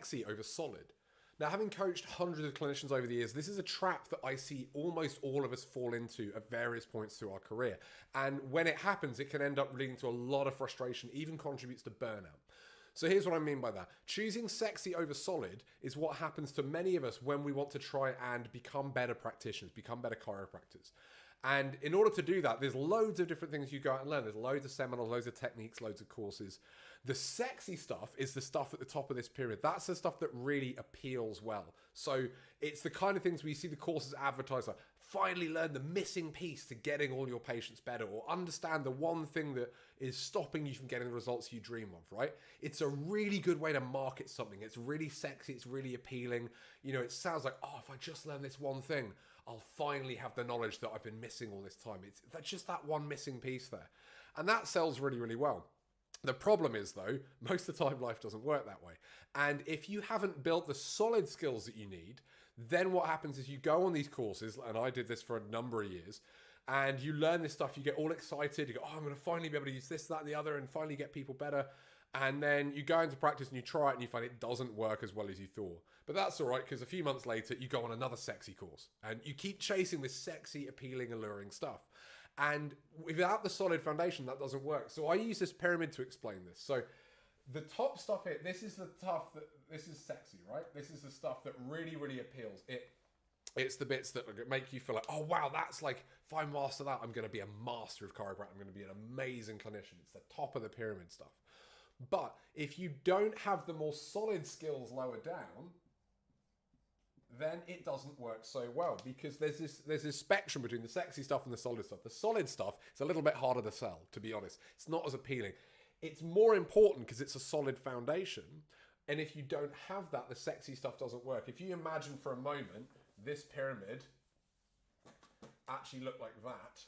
sexy over solid. Now, having coached hundreds of clinicians over the years, this is a trap that I see almost all of us fall into at various points through our career. And when it happens, it can end up leading to a lot of frustration, even contributes to burnout. So here's what I mean by that. Choosing sexy over solid is what happens to many of us when we want to try and become better practitioners, become better chiropractors. And in order to do that, there's loads of different things you go out and learn. There's loads of seminars, loads of techniques, loads of courses. The sexy stuff is the stuff at the top of this pyramid. That's the stuff that really appeals well. So it's the kind of things where you see the courses advertised like, finally learn the missing piece to getting all your patients better, or understand the one thing that is stopping you from getting the results you dream of, right? It's a really good way to market something. It's really sexy. It's really appealing. You know, it sounds like, oh, if I just learn this one thing, I'll finally have the knowledge that I've been missing all this time. That's just that one missing piece there. And that sells really, really well. The problem is, though, most of the time life doesn't work that way. And if you haven't built the solid skills that you need, then what happens is you go on these courses, and I did this for a number of years, and you learn this stuff, you get all excited, you go, oh, I'm going to finally be able to use this, that, and the other, and finally get people better. And then you go into practice and you try it and you find it doesn't work as well as you thought. But that's all right, because a few months later, you go on another sexy course. And you keep chasing this sexy, appealing, alluring stuff. And without the solid foundation, that doesn't work. So I use this pyramid to explain this. So the top stuff here, this is the stuff this is sexy, right? This is the stuff that really, really appeals. It's the bits that make you feel like, oh, wow, that's like, if I master that, I'm going to be a master of chiropractic. I'm going to be an amazing clinician. It's the top of the pyramid stuff. But if you don't have the more solid skills lower down, then it doesn't work so well, because there's this spectrum between the sexy stuff and the solid stuff. The solid stuff is a little bit harder to sell, to be honest. It's not as appealing. It's more important because it's a solid foundation. And if you don't have that, the sexy stuff doesn't work. If you imagine for a moment this pyramid actually looked like that,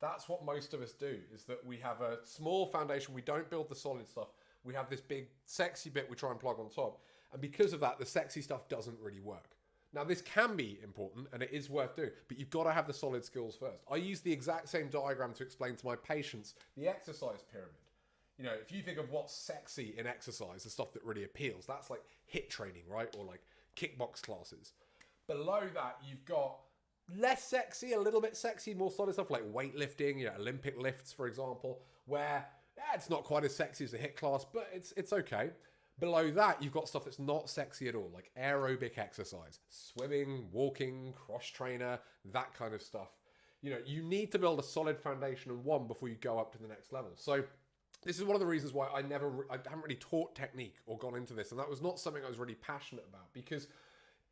that's what most of us do, is that we have a small foundation, we don't build the solid stuff, we have this big sexy bit we try and plug on top, and because of that, the sexy stuff doesn't really work. Now, this can be important, and it is worth doing, but you've got to have the solid skills first. I use the exact same diagram to explain to my patients the exercise pyramid. You know, if you think of what's sexy in exercise, the stuff that really appeals, that's like HIIT training, right? Or like kickbox classes. Below that, you've got less sexy, a little bit sexy, more solid stuff like weightlifting, you know, Olympic lifts, for example, where it's not quite as sexy as a HIIT class, but it's okay. Below that, you've got stuff that's not sexy at all, like aerobic exercise, swimming, walking, cross trainer, that kind of stuff. You know, you need to build a solid foundation in one before you go up to the next level. So this is one of the reasons why I haven't really taught technique or gone into this, and that was not something I was really passionate about, because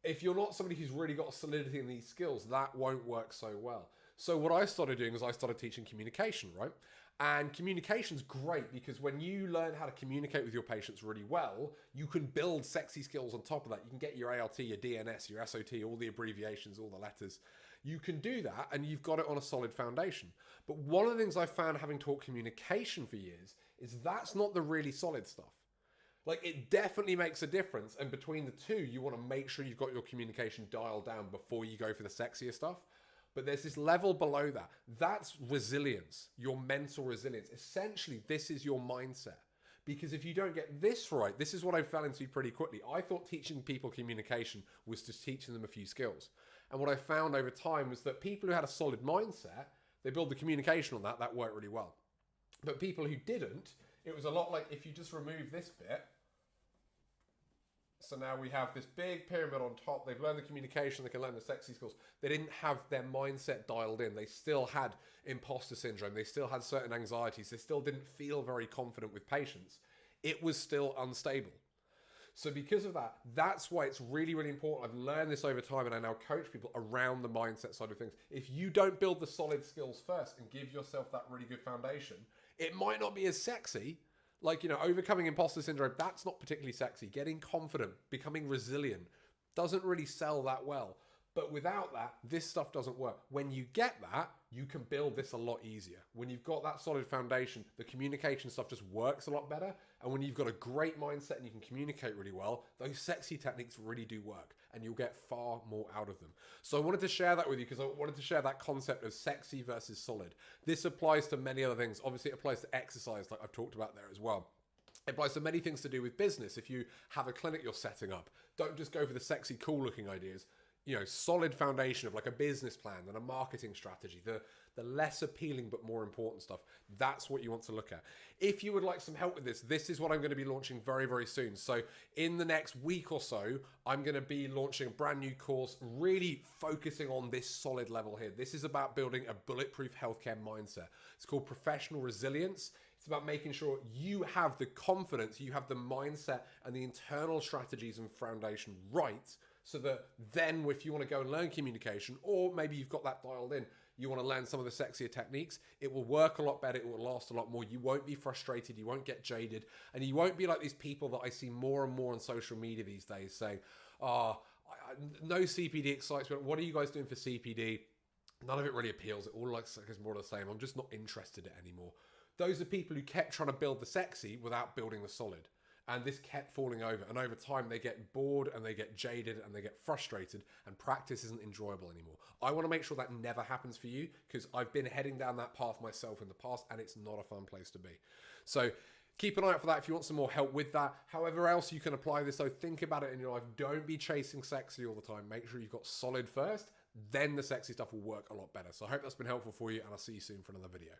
if you're not somebody who's really got solidity in these skills, that won't work so well. So what I started doing is I started teaching communication, right? And communication's great because when you learn how to communicate with your patients really well, you can build sexy skills on top of that. You can get your ALT, your DNS, your SOT, all the abbreviations, all the letters. You can do that and you've got it on a solid foundation. But one of the things I found having taught communication for years is that's not the really solid stuff. Like, it definitely makes a difference. And between the two, you want to make sure you've got your communication dialed down before you go for the sexier stuff. But there's this level below that. That's resilience, your mental resilience. Essentially, this is your mindset. Because if you don't get this right, this is what I fell into pretty quickly. I thought teaching people communication was just teaching them a few skills. And what I found over time was that people who had a solid mindset, they build the communication on that, that worked really well. But people who didn't, it was a lot like if you just remove this bit. So now we have this big pyramid on top. They've learned the communication. They can learn the sexy skills. They didn't have their mindset dialed in. They still had imposter syndrome. They still had certain anxieties. They still didn't feel very confident with patients. It was still unstable. So because of that, that's why it's really, really important. I've learned this over time and I now coach people around the mindset side of things. If you don't build the solid skills first and give yourself that really good foundation, it might not be as sexy. Like, you know, overcoming imposter syndrome, that's not particularly sexy. Getting confident, becoming resilient, doesn't really sell that well. But without that, this stuff doesn't work. When you get that, you can build this a lot easier. When you've got that solid foundation, the communication stuff just works a lot better. And when you've got a great mindset and you can communicate really well, those sexy techniques really do work and you'll get far more out of them. So I wanted to share that with you because I wanted to share that concept of sexy versus solid. This applies to many other things. Obviously, it applies to exercise like I've talked about there as well. It applies to many things to do with business. If you have a clinic you're setting up, don't just go for the sexy, cool looking ideas. You know, solid foundation of like a business plan and a marketing strategy, the less appealing but more important stuff. That's what you want to look at. If you would like some help with this, this is what I'm going to be launching very, very soon. So in the next week or so, I'm going to be launching a brand new course, really focusing on this solid level here. This is about building a bulletproof healthcare mindset. It's called Professional Resilience. It's about making sure you have the confidence, you have the mindset and the internal strategies and foundation right, so that then if you want to go and learn communication, or maybe you've got that dialed in, you want to learn some of the sexier techniques, it will work a lot better, it will last a lot more. You won't be frustrated, you won't get jaded, and you won't be like these people that I see more and more on social media these days saying, no CPD excites me. What are you guys doing for CPD? None of it really appeals. It all looks like it's more of the same. I'm just not interested in it anymore. Those are people who kept trying to build the sexy without building the solid. And this kept falling over. And over time, they get bored and they get jaded and they get frustrated and practice isn't enjoyable anymore. I want to make sure that never happens for you, because I've been heading down that path myself in the past and it's not a fun place to be. So keep an eye out for that if you want some more help with that. However else you can apply this, so think about it in your life. Don't be chasing sexy all the time. Make sure you've got solid first, then the sexy stuff will work a lot better. So I hope that's been helpful for you, and I'll see you soon for another video.